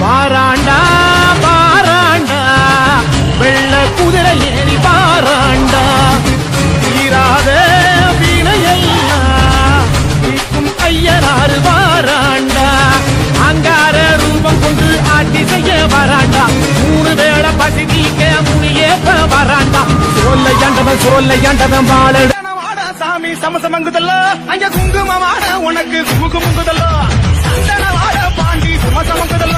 வாராண்டா வாராண்டா வெள்ள குதிரை ஏறி வாராண்டா தீராத வீணையெல்லாம் தீர்க்கும் ஐயனாறு வாராண்டா அங்கார ரூபம் கொண்டு ஆட்சி செய்ய வராண்டா 3 வேளை பசி நீக்க முனியேற்ற வராண்டா சோல்லையாண்டவன் வாழ சாமி சமசமங்குதல்ல அங்க குங்குமமான உனக்கு குமுகுமுங்குதல்ல சந்தன வாழ பாண்டி சுமசமங்குதல்ல